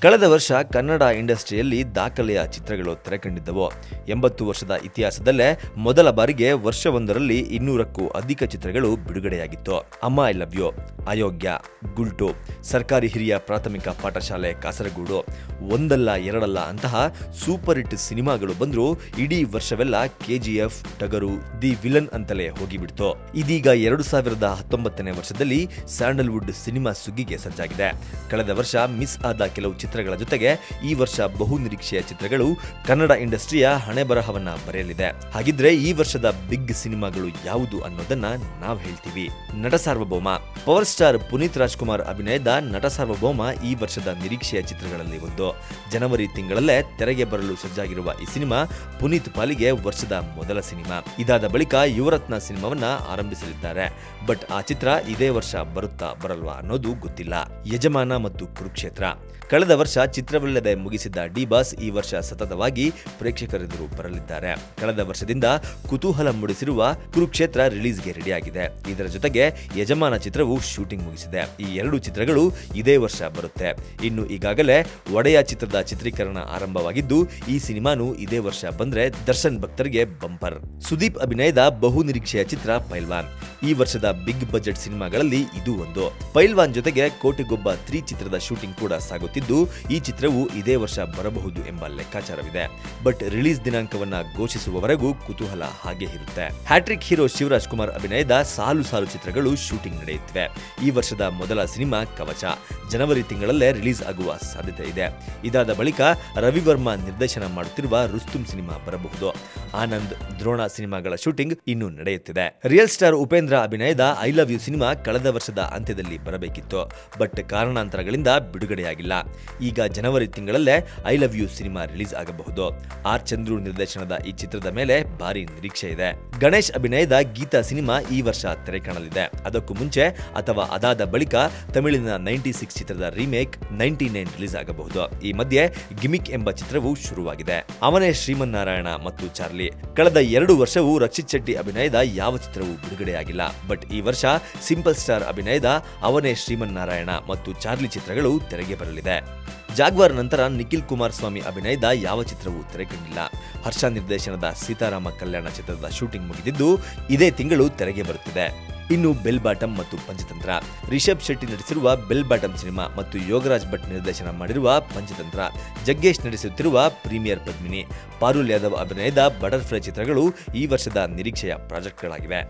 ಕಳೆದ ವರ್ಷ ಕನ್ನಡ ಇಂಡಸ್ಟ್ರಿಯಲ್ಲಿ ದಾಖಲೆಯ ಚಿತ್ರಗಳು ತೆರೆಕಂಡಿದ್ದವು. 80 ವರ್ಷದ ಇತಿಹಾಸದಲ್ಲೇ ಮೊದಲ ಬಾರಿಗೆ ವರ್ಷವೊಂದರಲ್ಲಿ 200ಕ್ಕೂ ಅಧಿಕ ಚಿತ್ರಗಳು ಬಿಡುಗಡೆಯಾಗಿತ್ತು. ಅಮ್ಮ ಐ ಲವ್ ಯು, ಅಯೋಗ್ಯ, ಗುಲ್ಟು, ಸರ್ಕಾರಿ ಹಿರಿಯ ಪ್ರಾಥಮಿಕ ಪಾಠಶಾಲೆ ಕಾಸರಗೋಡು, ಒಂದಲ್ಲ ಎರಡಲ್ಲ ಅಂತಹ ಸೂಪರ್ ಹಿಟ್ ಸಿನಿಮಾಗಳು ಬಂದರೂ ಇಡೀ ವರ್ಷವೆಲ್ಲ ಕೆಜಿಎಫ್, ಟಗರು, ದಿ ವಿಲನ್ ಅಂತಲೇ ಹೋಗಿಬಿಡ್ತು. ಇದೀಗ 2019ನೇ ವರ್ಷದಲ್ಲಿ ಸ್ಯಾಂಡಲ್ವುಡ್ ಸಿನಿಮಾ ಸುಗ್ಗಿಗೆ ಸಜ್ಜಾಗಿದೆ. ಕಳೆದ ವರ್ಷ ಮಿಸ್ ಆದ ಕೆಲವು ಚಿತ್ರಗಳ ಜೊತೆಗೆ ಈ ವರ್ಷ ಬಹು ನಿರೀಕ್ಷೆಯ ಚಿತ್ರಗಳು ಕನ್ನಡ ಇಂಡಸ್ಟ್ರಿಯ ಹಣೆ ಬರಹವನ್ನ ಬರೆಯಲಿದೆ. ಹಾಗಿದ್ರೆ ಈ ವರ್ಷದ ಬಿಗ್ ಸಿನಿಮಾಗಳು ಯಾವುದು ಅನ್ನೋದನ್ನ ನಾವು ಹೇಳ್ತೀವಿ. ನಟ ಸಾರ್ವಭೌಮ. ಪವರ್ ಸ್ಟಾರ್ ಪುನೀತ್ ರಾಜ್ಕುಮಾರ್ ಅಭಿನಯದ ನಟ ಸಾರ್ವಭೌಮ ಈ ವರ್ಷದ ನಿರೀಕ್ಷೆಯ ಚಿತ್ರಗಳಲ್ಲಿ ಒಂದು. ಜನವರಿ ತಿಂಗಳಲ್ಲೇ ತೆರೆಗೆ ಬರಲು ಸಜ್ಜಾಗಿರುವ ಈ ಸಿನಿಮಾ ಪುನೀತ್ ಪಾಲಿಗೆ ವರ್ಷದ ಮೊದಲ ಸಿನಿಮಾ. ಇದಾದ ಬಳಿಕ ಯುವರತ್ನ ಸಿನಿಮಾವನ್ನ ಆರಂಭಿಸಲಿದ್ದಾರೆ. ಬಟ್ ಆ ಚಿತ್ರ ಇದೇ ವರ್ಷ ಬರುತ್ತಾ ಬರಲ್ವಾ ಅನ್ನೋದು ಗೊತ್ತಿಲ್ಲ. ಯಜಮಾನ ಮತ್ತು ಕುರುಕ್ಷೇತ್ರ. ಕಳೆದ ವರ್ಷ ಚಿತ್ರವಿಲ್ಲದೆ ಮುಗಿಸಿದ್ದ ಡಿ ಬಾಸ್ ಈ ವರ್ಷ ಸತತವಾಗಿ ಪ್ರೇಕ್ಷಕರೆದುರು ಬರಲಿದ್ದಾರೆ. ಕಳೆದ ವರ್ಷದಿಂದ ಕುತೂಹಲ ಮೂಡಿಸಿರುವ ಕುರುಕ್ಷೇತ್ರ ರಿಲೀಸ್ಗೆ ರೆಡಿಯಾಗಿದೆ. ಇದರ ಜೊತೆಗೆ ಯಜಮಾನ ಚಿತ್ರವು ಶೂಟಿಂಗ್ ಮುಗಿಸಿದೆ. ಈ ಎರಡು ಚಿತ್ರಗಳು ಇದೇ ವರ್ಷ ಬರುತ್ತೆ. ಇನ್ನು ಈಗಾಗಲೇ ಒಡೆಯ ಚಿತ್ರದ ಚಿತ್ರೀಕರಣ ಆರಂಭವಾಗಿದ್ದು ಈ ಸಿನಿಮಾನು ಇದೇ ವರ್ಷ ಬಂದ್ರೆ ದರ್ಶನ್ ಭಕ್ತರಿಗೆ ಬಂಪರ್. ಸುದೀಪ್ ಅಭಿನಯದ ಬಹು ನಿರೀಕ್ಷೆಯ ಚಿತ್ರ ಪೈಲ್ವಾನ್. ಈ ವರ್ಷದ ಬಿಗ್ ಬಜೆಟ್ ಸಿನಿಮಾಗಳಲ್ಲಿ ಇದು ಒಂದು. ಪೈಲ್ವಾನ್ ಜೊತೆಗೆ ಕೋಟಿಗೊಬ್ಬ 3 ಚಿತ್ರದ ಶೂಟಿಂಗ್ ಕೂಡ ಸಾಗುತ್ತಿದ್ದು ಈ ಚಿತ್ರವು ಇದೇ ವರ್ಷ ಬರಬಹುದು ಎಂಬ ಲೆಕ್ಕಾಚಾರವಿದೆ. ಬಟ್ ರಿಲೀಸ್ ದಿನಾಂಕವನ್ನ ಘೋಷಿಸುವವರೆಗೂ ಕುತೂಹಲ ಹಾಗೆ ಇರುತ್ತೆ. ಹ್ಯಾಟ್ರಿಕ್ ಹೀರೋ ಶಿವರಾಜ್ ಕುಮಾರ್ ಅಭಿನಯದ ಸಾಲು ಚಿತ್ರಗಳು ಶೂಟಿಂಗ್ ನಡೆಯುತ್ತಿವೆ. ಈ ವರ್ಷದ ಮೊದಲ ಸಿನಿಮಾ ಕವಚ ಜನವರಿ ತಿಂಗಳಲ್ಲೇ ರಿಲೀಸ್ ಆಗುವ ಸಾಧ್ಯತೆ ಇದೆ. ಇದಾದ ಬಳಿಕ ರವಿವರ್ಮ ನಿರ್ದೇಶನ ಮಾಡುತ್ತಿರುವ ರುಸ್ತುಂ ಸಿನಿಮಾ ಬರಬಹುದು. ಆನಂದ್, ದ್ರೋಣ ಸಿನಿಮಾಗಳ ಶೂಟಿಂಗ್ ಇನ್ನು ನಡೆಯುತ್ತಿದೆ. ರಿಯಲ್ ಸ್ಟಾರ್ ಉಪೇಂದ್ರ ಅಭಿನಯದ ಐ ಲವ್ ಯು ಸಿನಿಮಾ ಕಳೆದ ವರ್ಷದ ಅಂತ್ಯದಲ್ಲಿ ಬರಬೇಕಿತ್ತು. ಬಟ್ ಕಾರಣಾಂತರಗಳಿಂದ ಬಿಡುಗಡೆಯಾಗಿಲ್ಲ. ಈಗ ಜನವರಿ ತಿಂಗಳಲ್ಲೇ I love you cinema release ಆಗಬಹುದು. ಆರ್ ಚಂದ್ರು ನಿರ್ದೇಶನದ ಈ ಚಿತ್ರದ ಮೇಲೆ ಭಾರಿ ನಿರೀಕ್ಷೆ ಇದೆ. ಗಣೇಶ್ ಅಭಿನಯದ ಗೀತಾ ಸಿನಿಮಾ ಈ ವರ್ಷ ತೆರೆ ಕಾಣಲಿದೆ. ಅದಕ್ಕೂ ಮುಂಚೆ ಅಥವಾ ಅದಾದ ಬಳಿಕ ತಮಿಳಿನ 96 ಚಿತ್ರದ ರೀಮೇಕ್ 99 ರಿಲೀಸ್ ಆಗಬಹುದು. ಈ ಮಧ್ಯೆ ಗಿಮಿಕ್ ಎಂಬ ಚಿತ್ರವು ಶುರುವಾಗಿದೆ. ಅವನೇ ಶ್ರೀಮನ್ನಾರಾಯಣ ಮತ್ತು ಚಾರ್ಲಿ. ಕಳೆದ 2 ವರ್ಷವೂ ರಕ್ಷಿತ್ ಶೆಟ್ಟಿ ಅಭಿನಯದ ಯಾವ ಚಿತ್ರವೂ ಬಿಡುಗಡೆಯಾಗಿಲ್ಲ. ಬಟ್ ಈ ವರ್ಷ ಸಿಂಪಲ್ ಸ್ಟಾರ್ ಅಭಿನಯದ ಅವನೇ ಶ್ರೀಮನ್ನಾರಾಯಣ ಮತ್ತು ಚಾರ್ಲಿ ಚಿತ್ರಗಳು ತೆರೆಗೆ ಬರಲಿದೆ. ಜಾಗ್ವಾರ್ ನಂತರ ನಿಖಿಲ್ ಕುಮಾರಸ್ವಾಮಿ ಅಭಿನಯದ ಯಾವ ಚಿತ್ರವೂ ತೆರೆಕಂಡಿಲ್ಲ. ಹರ್ಷ ನಿರ್ದೇಶನದ ಸೀತಾರಾಮ ಕಲ್ಯಾಣ ಚಿತ್ರದ ಶೂಟಿಂಗ್ ಮುಗಿದಿದ್ದು ಇದೇ ತಿಂಗಳು ತೆರೆಗೆ ಬರುತ್ತಿದೆ. ಇನ್ನು ಬೆಲ್ ಬಾಟಮ್ ಮತ್ತು ಪಂಚತಂತ್ರ. ರಿಷಬ್ ಶೆಟ್ಟಿ ನಟಿಸಿರುವ ಬೆಲ್ ಬಾಟಮ್ ಸಿನಿಮಾ ಮತ್ತು ಯೋಗರಾಜ್ ಭಟ್ ನಿರ್ದೇಶನ ಮಾಡಿರುವ ಪಂಚತಂತ್ರ, ಜಗ್ಗೇಶ್ ನಡೆಸುತ್ತಿರುವ ಪ್ರೀಮಿಯರ್ ಪದ್ಮಿನಿ, ಪಾರುಲ್ ಯಾದವ್ ಅಭಿನಯದ ಬಟರ್ಫ್ಲೈ ಚಿತ್ರಗಳು ಈ ವರ್ಷದ ನಿರೀಕ್ಷೆಯ ಪ್ರಾಜೆಕ್ಟ್ಗಳಾಗಿವೆ.